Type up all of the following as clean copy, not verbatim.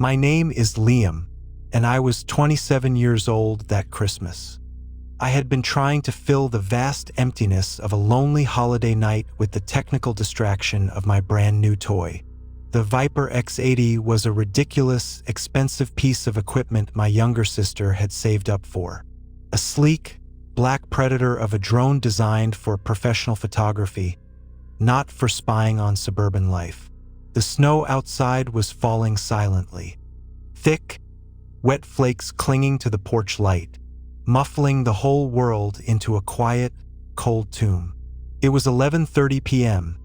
My name is Liam, and I was 27 years old that Christmas. I had been trying to fill the vast emptiness of a lonely holiday night with the technical distraction of my brand new toy. The Viper X80 was a ridiculous, expensive piece of equipment my younger sister had saved up for. A sleek, black predator of a drone designed for professional photography, not for spying on suburban life. The snow outside was falling silently. Thick, wet flakes clinging to the porch light, muffling the whole world into a quiet, cold tomb. It was 11:30 p.m.,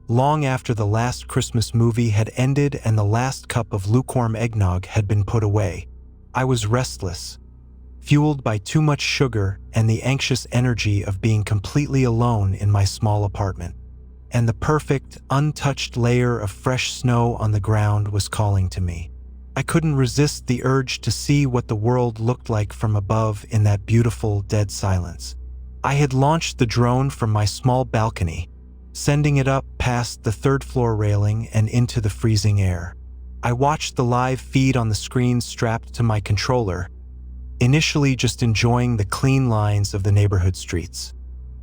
long after the last Christmas movie had ended and the last cup of lukewarm eggnog had been put away. I was restless, fueled by too much sugar and the anxious energy of being completely alone in my small apartment. And the perfect, untouched layer of fresh snow on the ground was calling to me. I couldn't resist the urge to see what the world looked like from above in that beautiful, dead silence. I had launched the drone from my small balcony, sending it up past the third-floor railing and into the freezing air. I watched the live feed on the screen strapped to my controller, initially just enjoying the clean lines of the neighborhood streets.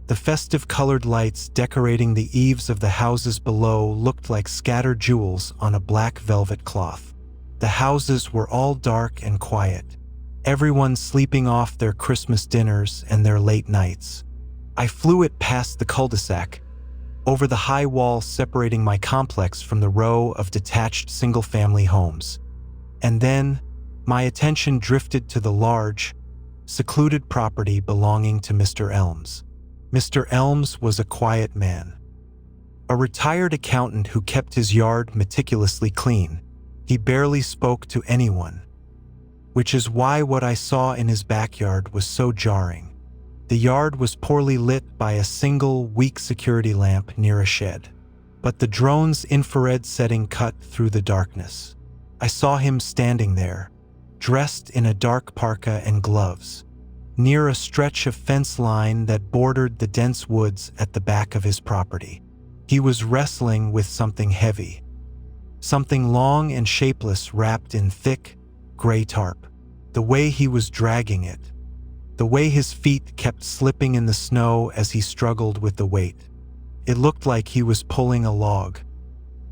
The festive colored lights decorating the eaves of the houses below looked like scattered jewels on a black velvet cloth. The houses were all dark and quiet, everyone sleeping off their Christmas dinners and their late nights. I flew it past the cul-de-sac, over the high wall separating my complex from the row of detached single-family homes. And then, my attention drifted to the large, secluded property belonging to Mr. Elms. Mr. Elms was a quiet man, a retired accountant who kept his yard meticulously clean. He barely spoke to anyone, which is why what I saw in his backyard was so jarring. The yard was poorly lit by a single, weak security lamp near a shed, but the drone's infrared setting cut through the darkness. I saw him standing there, dressed in a dark parka and gloves, near a stretch of fence line that bordered the dense woods at the back of his property. He was wrestling with something heavy, something long and shapeless wrapped in thick, gray tarp. The way he was dragging it, the way his feet kept slipping in the snow as he struggled with the weight. It looked like he was pulling a log,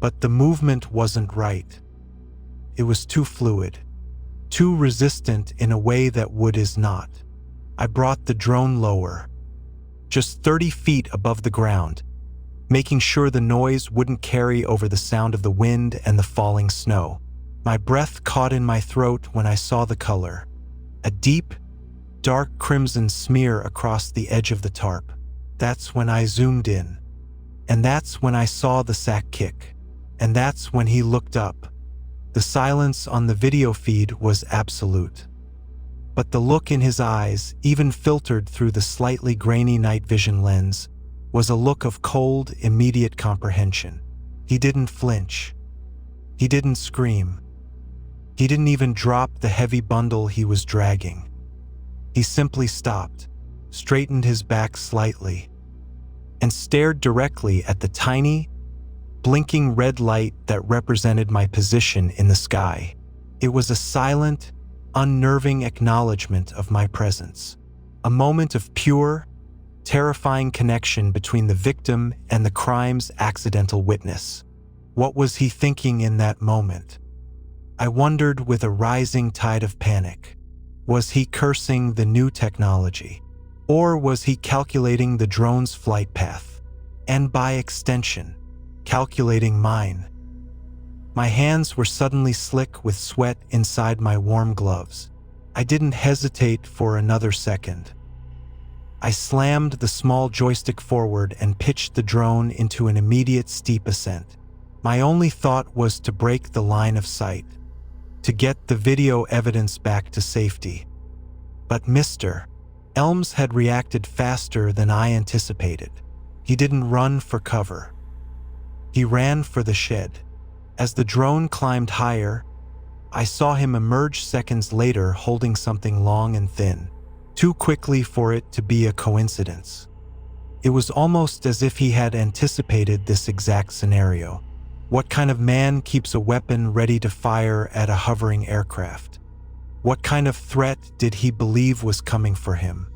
but the movement wasn't right. It was too fluid, too resistant in a way that wood is not. I brought the drone lower, just 30 feet above the ground, making sure the noise wouldn't carry over the sound of the wind and the falling snow. My breath caught in my throat when I saw the color, a deep, dark crimson smear across the edge of the tarp. That's when I zoomed in, and that's when I saw the sack kick, and that's when he looked up. The silence on the video feed was absolute, but the look in his eyes, even filtered through the slightly grainy night vision lens, was a look of cold, immediate comprehension. He didn't flinch. He didn't scream. He didn't even drop the heavy bundle he was dragging. He simply stopped, straightened his back slightly, and stared directly at the tiny, blinking red light that represented my position in the sky. It was a silent, unnerving acknowledgement of my presence, a moment of pure, terrifying connection between the victim and the crime's accidental witness. What was he thinking in that moment? I wondered with a rising tide of panic. Was he cursing the new technology? Or was he calculating the drone's flight path? And by extension, calculating mine? My hands were suddenly slick with sweat inside my warm gloves. I didn't hesitate for another second. I slammed the small joystick forward and pitched the drone into an immediate steep ascent. My only thought was to break the line of sight, to get the video evidence back to safety. But Mr. Elms had reacted faster than I anticipated. He didn't run for cover. He ran for the shed. As the drone climbed higher, I saw him emerge seconds later holding something long and thin, too quickly for it to be a coincidence. It was almost as if he had anticipated this exact scenario. What kind of man keeps a weapon ready to fire at a hovering aircraft? What kind of threat did he believe was coming for him?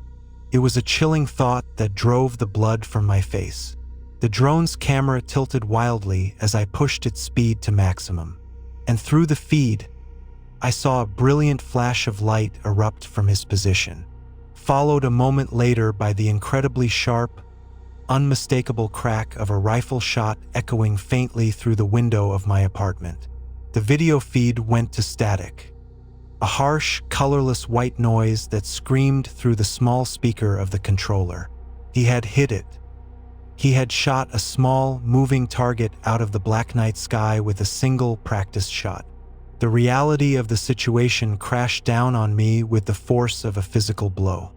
It was a chilling thought that drove the blood from my face. The drone's camera tilted wildly as I pushed its speed to maximum. And through the feed, I saw a brilliant flash of light erupt from his position, followed a moment later by the incredibly sharp, unmistakable crack of a rifle shot echoing faintly through the window of my apartment. The video feed went to static, a harsh, colorless white noise that screamed through the small speaker of the controller. He had hit it. He had shot a small, moving target out of the black night sky with a single practice shot. The reality of the situation crashed down on me with the force of a physical blow.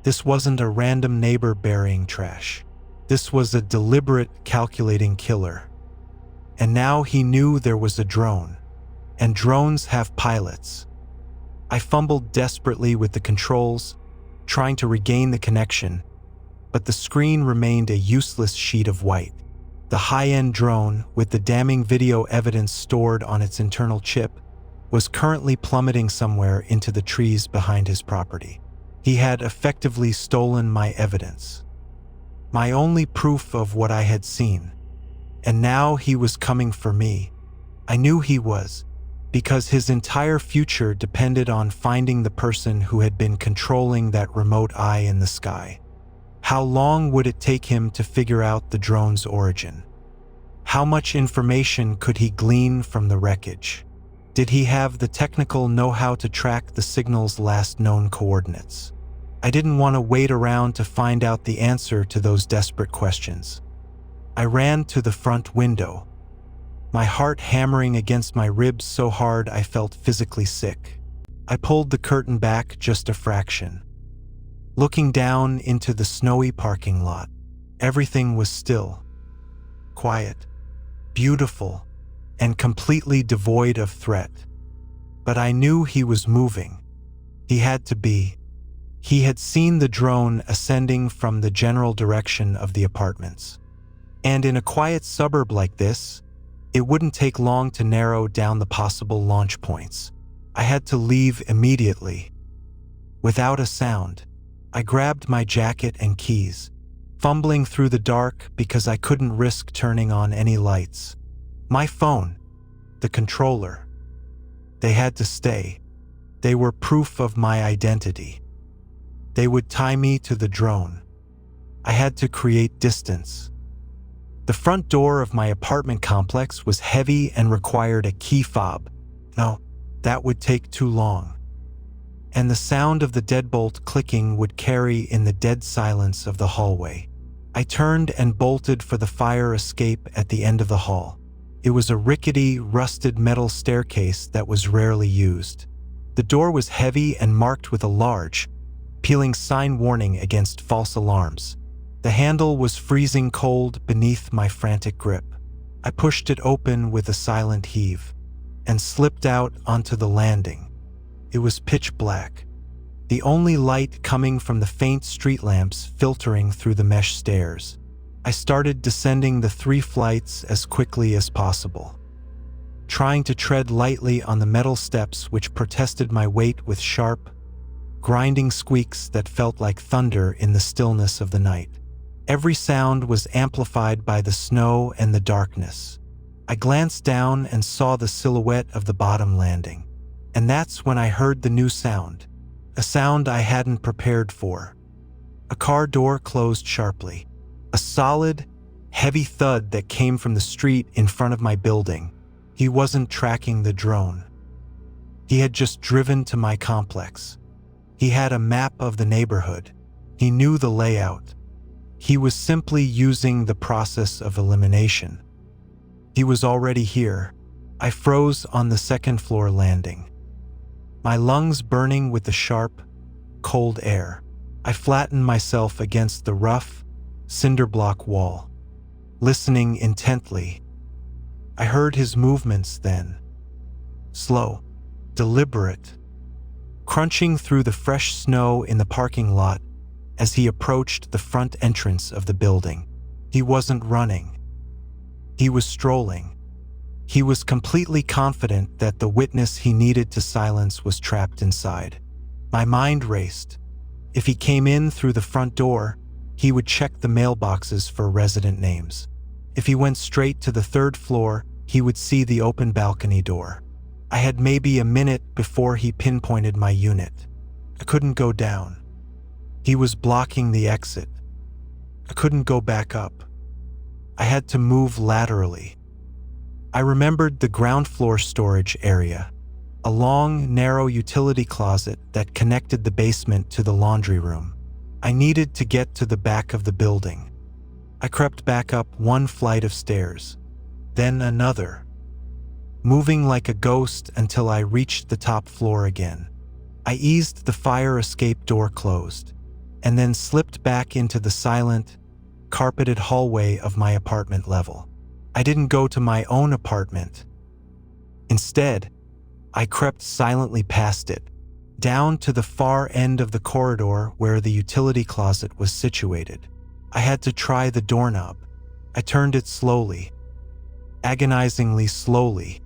This wasn't a random neighbor burying trash. This was a deliberate, calculating killer. And now he knew there was a drone. And drones have pilots. I fumbled desperately with the controls, trying to regain the connection, but the screen remained a useless sheet of white. The high-end drone, with the damning video evidence stored on its internal chip, was currently plummeting somewhere into the trees behind his property. He had effectively stolen my evidence, my only proof of what I had seen. And now he was coming for me. I knew he was, because his entire future depended on finding the person who had been controlling that remote eye in the sky. How long would it take him to figure out the drone's origin? How much information could he glean from the wreckage? Did he have the technical know-how to track the signal's last known coordinates? I didn't want to wait around to find out the answer to those desperate questions. I ran to the front window, my heart hammering against my ribs so hard I felt physically sick. I pulled the curtain back just a fraction. Looking down into the snowy parking lot, everything was still, quiet, beautiful, and completely devoid of threat. But I knew he was moving. He had to be. He had seen the drone ascending from the general direction of the apartments. And in a quiet suburb like this, it wouldn't take long to narrow down the possible launch points. I had to leave immediately. Without a sound, I grabbed my jacket and keys, fumbling through the dark because I couldn't risk turning on any lights. My phone, the controller, they had to stay. They were proof of my identity. They would tie me to the drone. I had to create distance. The front door of my apartment complex was heavy and required a key fob. No, that would take too long. And the sound of the deadbolt clicking would carry in the dead silence of the hallway. I turned and bolted for the fire escape at the end of the hall. It was a rickety, rusted metal staircase that was rarely used. The door was heavy and marked with a large, peeling sign warning against false alarms. The handle was freezing cold beneath my frantic grip. I pushed it open with a silent heave and slipped out onto the landing. It was pitch black, the only light coming from the faint street lamps filtering through the mesh stairs. I started descending the 3 flights as quickly as possible, trying to tread lightly on the metal steps which protested my weight with sharp, grinding squeaks that felt like thunder in the stillness of the night. Every sound was amplified by the snow and the darkness. I glanced down and saw the silhouette of the bottom landing. And that's when I heard the new sound, a sound I hadn't prepared for. A car door closed sharply, a solid, heavy thud that came from the street in front of my building. He wasn't tracking the drone. He had just driven to my complex. He had a map of the neighborhood. He knew the layout. He was simply using the process of elimination. He was already here. I froze on the 2nd floor landing, my lungs burning with the sharp, cold air. I flattened myself against the rough, cinder block wall, listening intently. I heard his movements then, slow, deliberate, crunching through the fresh snow in the parking lot as he approached the front entrance of the building. He wasn't running. He was strolling, He was completely confident that the witness he needed to silence was trapped inside. My mind raced. If he came in through the front door, he would check the mailboxes for resident names. If he went straight to the third floor, he would see the open balcony door. I had maybe a minute before he pinpointed my unit. I couldn't go down. He was blocking the exit. I couldn't go back up. I had to move laterally. I remembered the ground floor storage area, a long, narrow utility closet that connected the basement to the laundry room. I needed to get to the back of the building. I crept back up one flight of stairs, then another, moving like a ghost until I reached the top floor again. I eased the fire escape door closed, and then slipped back into the silent, carpeted hallway of my apartment level. I didn't go to my own apartment. Instead, I crept silently past it, down to the far end of the corridor where the utility closet was situated. I had to try the doorknob. I turned it slowly, agonizingly slowly,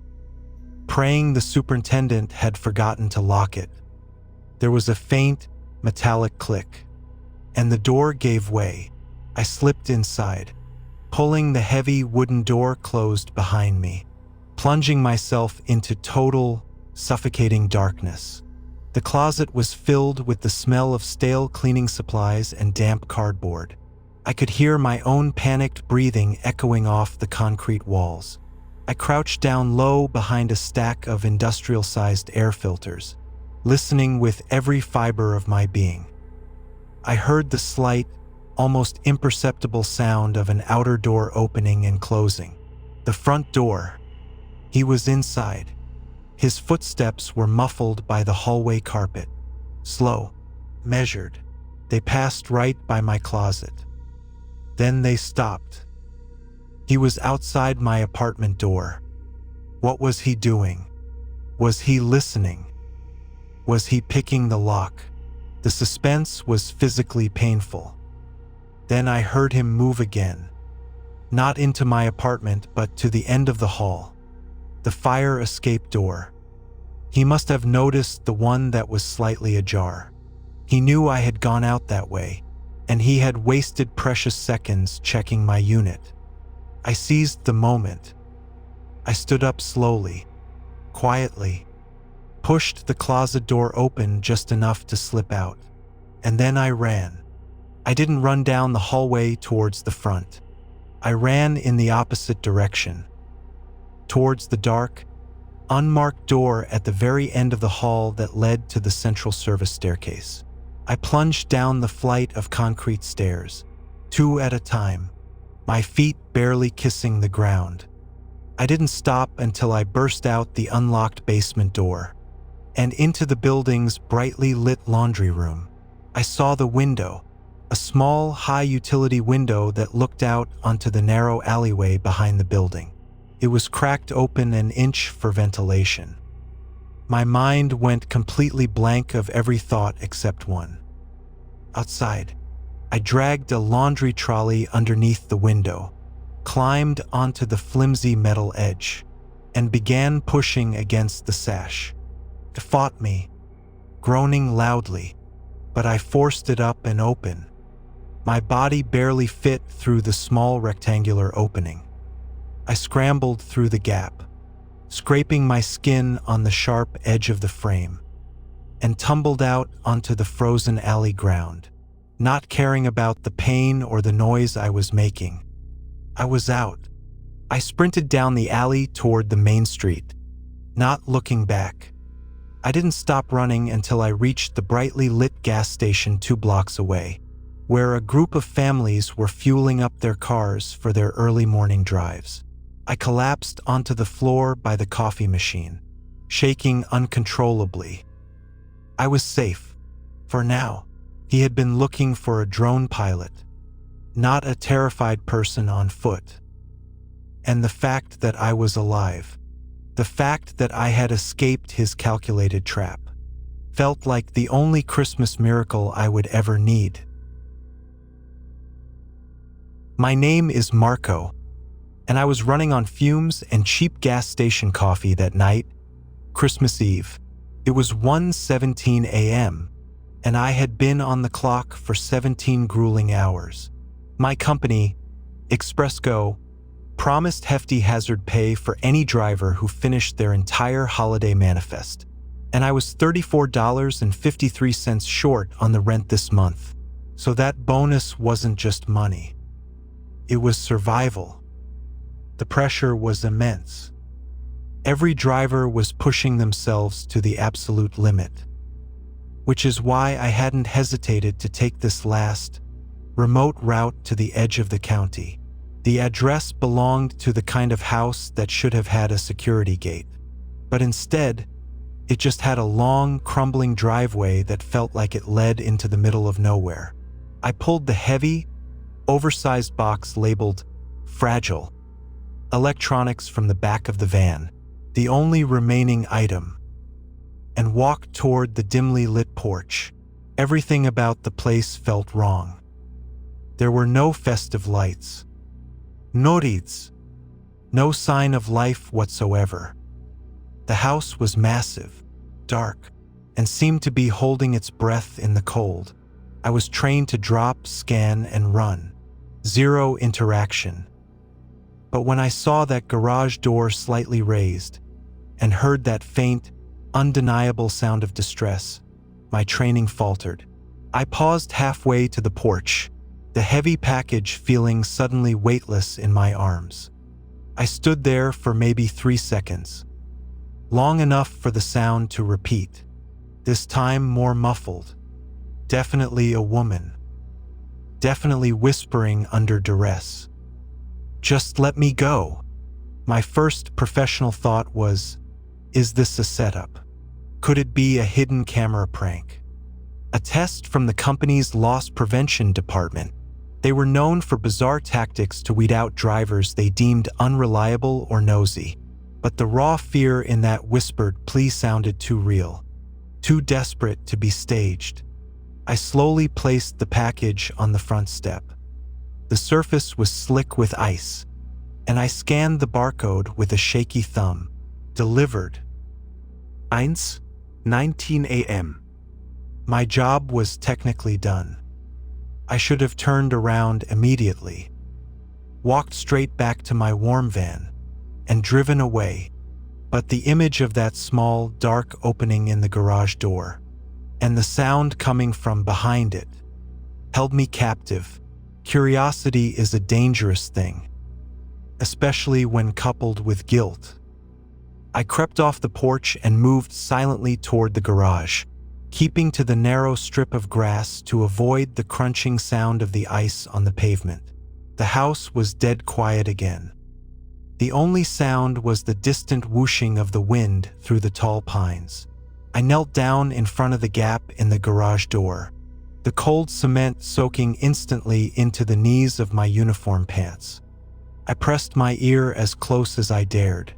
praying the superintendent had forgotten to lock it. There was a faint, metallic click, and the door gave way. I slipped inside, pulling the heavy wooden door closed behind me, plunging myself into total, suffocating darkness. The closet was filled with the smell of stale cleaning supplies and damp cardboard. I could hear my own panicked breathing echoing off the concrete walls. I crouched down low behind a stack of industrial-sized air filters, listening with every fiber of my being. I heard the slight, almost imperceptible sound of an outer door opening and closing. The front door. He was inside. His footsteps were muffled by the hallway carpet. Slow, measured. They passed right by my closet. Then they stopped. He was outside my apartment door. What was he doing? Was he listening? Was he picking the lock? The suspense was physically painful. Then I heard him move again. Not into my apartment, but to the end of the hall. The fire escape door. He must have noticed the one that was slightly ajar. He knew I had gone out that way, and he had wasted precious seconds checking my unit. I seized the moment. I stood up slowly, quietly, pushed the closet door open just enough to slip out, and then I ran. I didn't run down the hallway towards the front. I ran in the opposite direction, towards the dark, unmarked door at the very end of the hall that led to the central service staircase. I plunged down the flight of concrete stairs, 2 at a time, my feet barely kissing the ground. I didn't stop until I burst out the unlocked basement door and into the building's brightly lit laundry room. I saw the window, a small, high-utility window that looked out onto the narrow alleyway behind the building. It was cracked open an inch for ventilation. My mind went completely blank of every thought except one. Outside, I dragged a laundry trolley underneath the window, climbed onto the flimsy metal edge, and began pushing against the sash. It fought me, groaning loudly, but I forced it up and open. My body barely fit through the small rectangular opening. I scrambled through the gap, scraping my skin on the sharp edge of the frame, and tumbled out onto the frozen alley ground, not caring about the pain or the noise I was making. I was out. I sprinted down the alley toward the main street, not looking back. I didn't stop running until I reached the brightly lit gas station 2 blocks away, where a group of families were fueling up their cars for their early morning drives. I collapsed onto the floor by the coffee machine, shaking uncontrollably. I was safe, for now. He had been looking for a drone pilot, not a terrified person on foot. And the fact that I was alive, the fact that I had escaped his calculated trap, felt like the only Christmas miracle I would ever need. My name is Marco, and I was running on fumes and cheap gas station coffee that night, Christmas Eve. It was 1:17 a.m., and I had been on the clock for 17 grueling hours. My company, ExpressGo, promised hefty hazard pay for any driver who finished their entire holiday manifest, and I was $34.53 short on the rent this month. So that bonus wasn't just money. It was survival. The pressure was immense. Every driver was pushing themselves to the absolute limit, which is why I hadn't hesitated to take this last, remote route to the edge of the county. The address belonged to the kind of house that should have had a security gate, but instead, it just had a long, crumbling driveway that felt like it led into the middle of nowhere. I pulled the heavy, oversized box labeled "Fragile" electronics from the back of the van, the only remaining item, and walked toward the dimly lit porch. Everything about the place felt wrong. There were no festive lights, no wreaths, no sign of life whatsoever. The house was massive, dark, and seemed to be holding its breath in the cold. I was trained to drop, scan, and run. Zero interaction. But when I saw that garage door slightly raised and heard that faint, undeniable sound of distress, my training faltered. I paused halfway to the porch, the heavy package feeling suddenly weightless in my arms. I stood there for maybe 3 seconds, long enough for the sound to repeat, this time more muffled. Definitely a woman. Definitely whispering under duress. "Just let me go." My first professional thought was, is this a setup? Could it be a hidden camera prank? A test from the company's loss prevention department. They were known for bizarre tactics to weed out drivers they deemed unreliable or nosy. But the raw fear in that whispered plea sounded too real, too desperate to be staged. I slowly placed the package on the front step. The surface was slick with ice, and I scanned the barcode with a shaky thumb. Delivered. 1:19 a.m. My job was technically done. I should have turned around immediately, walked straight back to my warm van, and driven away. But the image of that small, dark opening in the garage door, and the sound coming from behind it, held me captive. Curiosity is a dangerous thing, especially when coupled with guilt. I crept off the porch and moved silently toward the garage, keeping to the narrow strip of grass to avoid the crunching sound of the ice on the pavement. The house was dead quiet again. The only sound was the distant whooshing of the wind through the tall pines. I knelt down in front of the gap in the garage door, the cold cement soaking instantly into the knees of my uniform pants. I pressed my ear as close as I dared.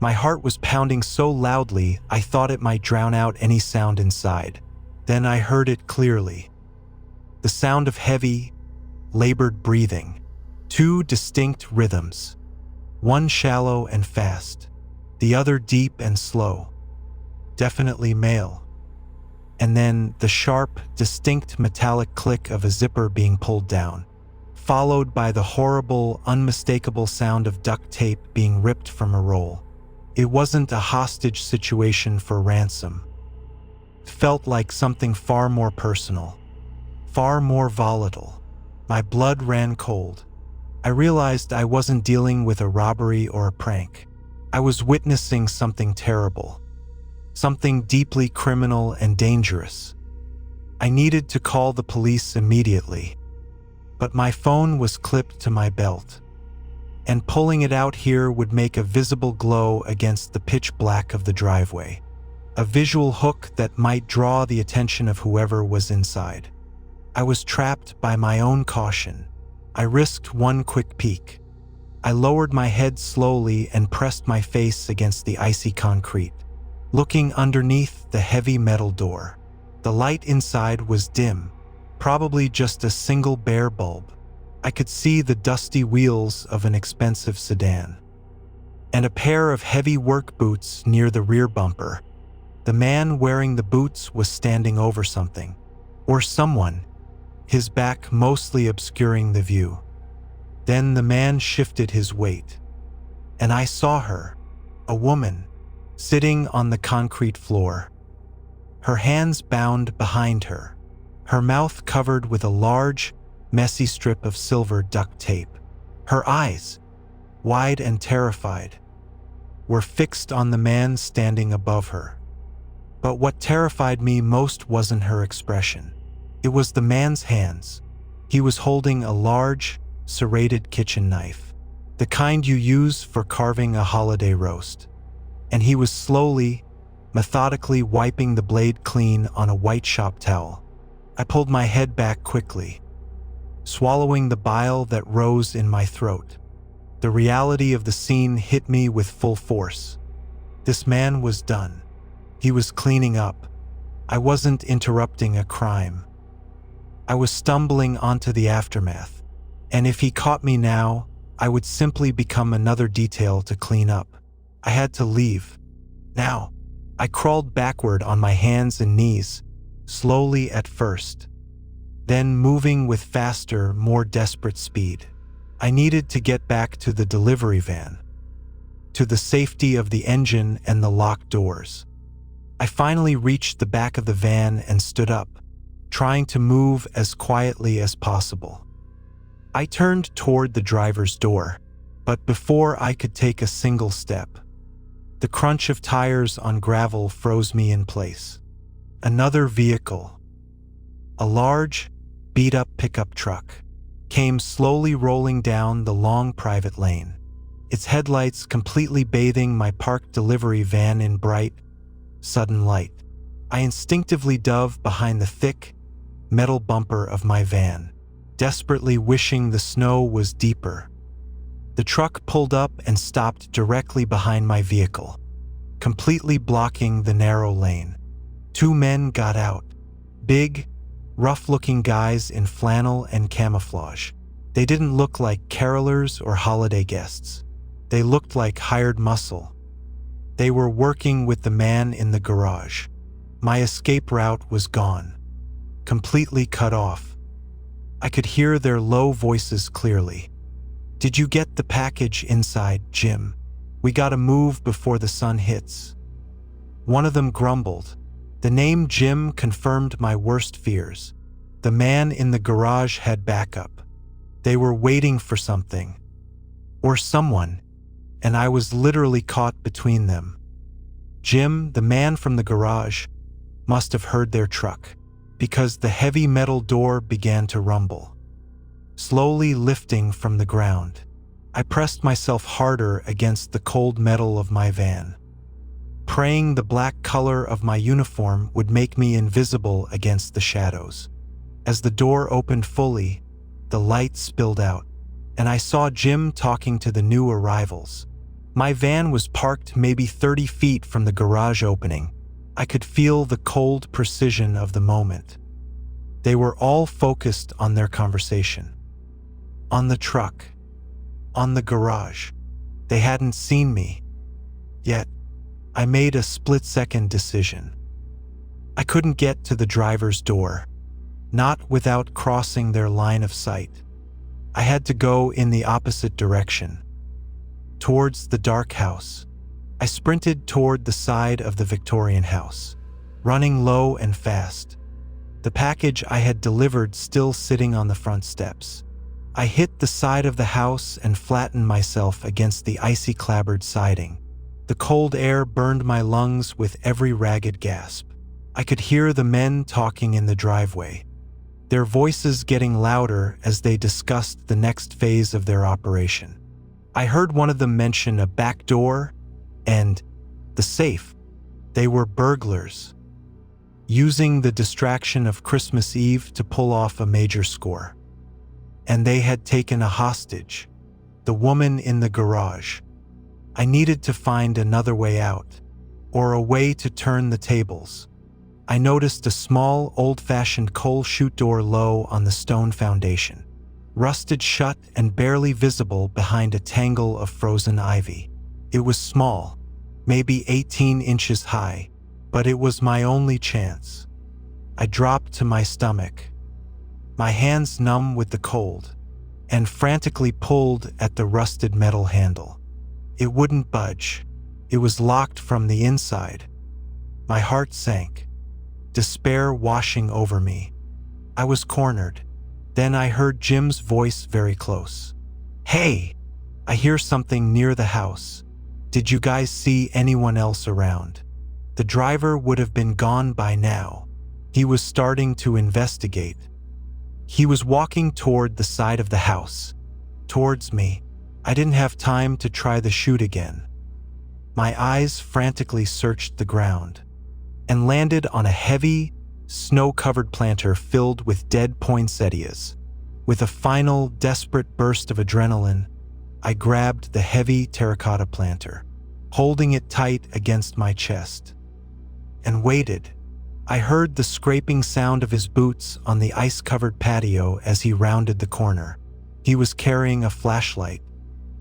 My heart was pounding so loudly I thought it might drown out any sound inside. Then I heard it clearly. The sound of heavy, labored breathing. 2 distinct rhythms. One shallow and fast, the other deep and slow. Definitely male. And then the sharp, distinct metallic click of a zipper being pulled down, followed by the horrible, unmistakable sound of duct tape being ripped from a roll. It wasn't a hostage situation for ransom. It felt like something far more personal, far more volatile. My blood ran cold. I realized I wasn't dealing with a robbery or a prank. I was witnessing something terrible. Something deeply criminal and dangerous. I needed to call the police immediately, but my phone was clipped to my belt, and pulling it out here would make a visible glow against the pitch black of the driveway, a visual hook that might draw the attention of whoever was inside. I was trapped by my own caution. I risked one quick peek. I lowered my head slowly and pressed my face against the icy concrete, looking underneath the heavy metal door. The light inside was dim, probably just a single bare bulb. I could see the dusty wheels of an expensive sedan, and a pair of heavy work boots near the rear bumper. The man wearing the boots was standing over something, or someone, his back mostly obscuring the view. Then the man shifted his weight, and I saw her, a woman, sitting on the concrete floor, her hands bound behind her, her mouth covered with a large, messy strip of silver duct tape. Her eyes, wide and terrified, were fixed on the man standing above her. But what terrified me most wasn't her expression. It was the man's hands. He was holding a large, serrated kitchen knife, the kind you use for carving a holiday roast. And he was slowly, methodically wiping the blade clean on a white shop towel. I pulled my head back quickly, swallowing the bile that rose in my throat. The reality of the scene hit me with full force. This man was done. He was cleaning up. I wasn't interrupting a crime. I was stumbling onto the aftermath, and if he caught me now, I would simply become another detail to clean up. I had to leave. Now, I crawled backward on my hands and knees, slowly at first, then moving with faster, more desperate speed. I needed to get back to the delivery van, to the safety of the engine and the locked doors. I finally reached the back of the van and stood up, trying to move as quietly as possible. I turned toward the driver's door, but before I could take a single step, the crunch of tires on gravel froze me in place. Another vehicle, a large, beat-up pickup truck, came slowly rolling down the long private lane, its headlights completely bathing my parked delivery van in bright, sudden light. I instinctively dove behind the thick, metal bumper of my van, desperately wishing the snow was deeper. The truck pulled up and stopped directly behind my vehicle, completely blocking the narrow lane. Two men got out, big, rough-looking guys in flannel and camouflage. They didn't look like carolers or holiday guests. They looked like hired muscle. They were working with the man in the garage. My escape route was gone, completely cut off. I could hear their low voices clearly. "Did you get the package inside, Jim? We gotta move before the sun hits." One of them grumbled. The name Jim confirmed my worst fears. The man in the garage had backup. They were waiting for something, or someone, and I was literally caught between them. Jim, the man from the garage, must have heard their truck, because the heavy metal door began to rumble, slowly lifting from the ground. I pressed myself harder against the cold metal of my van, praying the black color of my uniform would make me invisible against the shadows. As the door opened fully, the light spilled out, and I saw Jim talking to the new arrivals. My van was parked maybe 30 feet from the garage opening. I could feel the cold precision of the moment. They were all focused on their conversation, on the truck, on the garage. They hadn't seen me. Yet, I made a split-second decision. I couldn't get to the driver's door, not without crossing their line of sight. I had to go in the opposite direction, towards the dark house. I sprinted toward the side of the Victorian house, running low and fast, the package I had delivered still sitting on the front steps. I hit the side of the house and flattened myself against the icy clapboard siding. The cold air burned my lungs with every ragged gasp. I could hear the men talking in the driveway, their voices getting louder as they discussed the next phase of their operation. I heard one of them mention a back door and the safe. They were burglars, using the distraction of Christmas Eve to pull off a major score. And they had taken a hostage, the woman in the garage. I needed to find another way out, or a way to turn the tables. I noticed a small, old-fashioned coal chute door low on the stone foundation. rusted shut and barely visible behind a tangle of frozen ivy. It was small, maybe 18 inches high, but it was my only chance. I dropped to my stomach, my hands numb with the cold, and frantically pulled at the rusted metal handle. It wouldn't budge. It was locked from the inside. My heart sank, despair washing over me. I was cornered. Then I heard Jim's voice very close. "Hey, I hear something near the house. Did you guys see anyone else around?" The driver would have been gone by now. He was starting to investigate. He was walking toward the side of the house, towards me. I didn't have time to try the chute again. My eyes frantically searched the ground and landed on a heavy, snow-covered planter filled with dead poinsettias. With a final, desperate burst of adrenaline, I grabbed the heavy terracotta planter, holding it tight against my chest, and waited. I heard the scraping sound of his boots on the ice-covered patio as he rounded the corner. He was carrying a flashlight,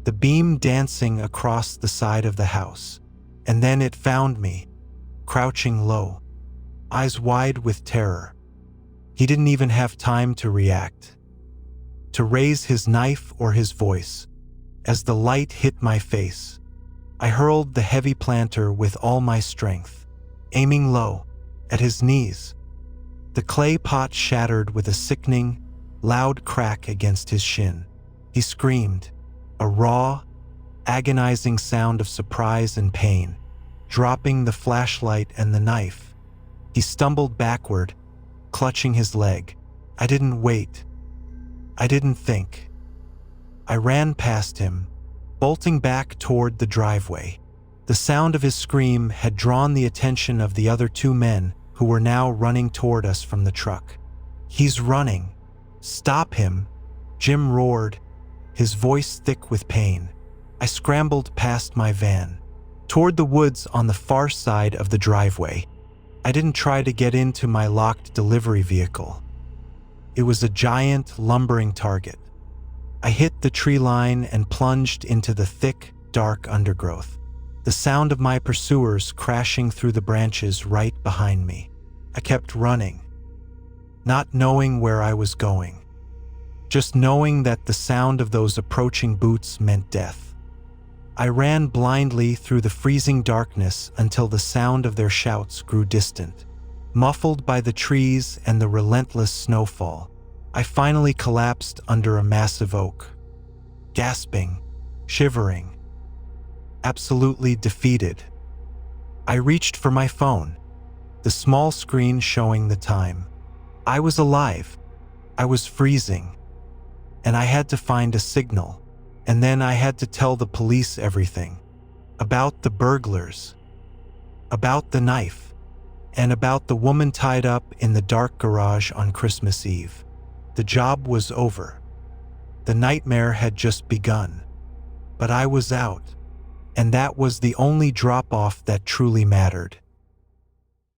the beam dancing across the side of the house. And then it found me, crouching low, eyes wide with terror. He didn't even have time to react, to raise his knife or his voice. As the light hit my face, I hurled the heavy planter with all my strength, aiming low, at his knees. The clay pot shattered with a sickening, loud crack against his shin. He screamed, a raw, agonizing sound of surprise and pain, dropping the flashlight and the knife. He stumbled backward, clutching his leg. I didn't wait. I didn't think. I ran past him, bolting back toward the driveway. The sound of his scream had drawn the attention of the other two men who were now running toward us from the truck. "He's running. Stop him," Jim roared, his voice thick with pain. I scrambled past my van, toward the woods on the far side of the driveway. I didn't try to get into my locked delivery vehicle. It was a giant, lumbering target. I hit the tree line and plunged into the thick, dark undergrowth, the sound of my pursuers crashing through the branches right behind me. I kept running, not knowing where I was going, just knowing that the sound of those approaching boots meant death. I ran blindly through the freezing darkness until the sound of their shouts grew distant, muffled by the trees and the relentless snowfall. I finally collapsed under a massive oak, gasping, shivering, absolutely defeated. I reached for my phone, the small screen showing the time. I was alive. I was freezing. And I had to find a signal. And then I had to tell the police everything. About the burglars. About the knife. And about the woman tied up in the dark garage on Christmas Eve. The job was over. The nightmare had just begun. But I was out. And that was the only drop-off that truly mattered.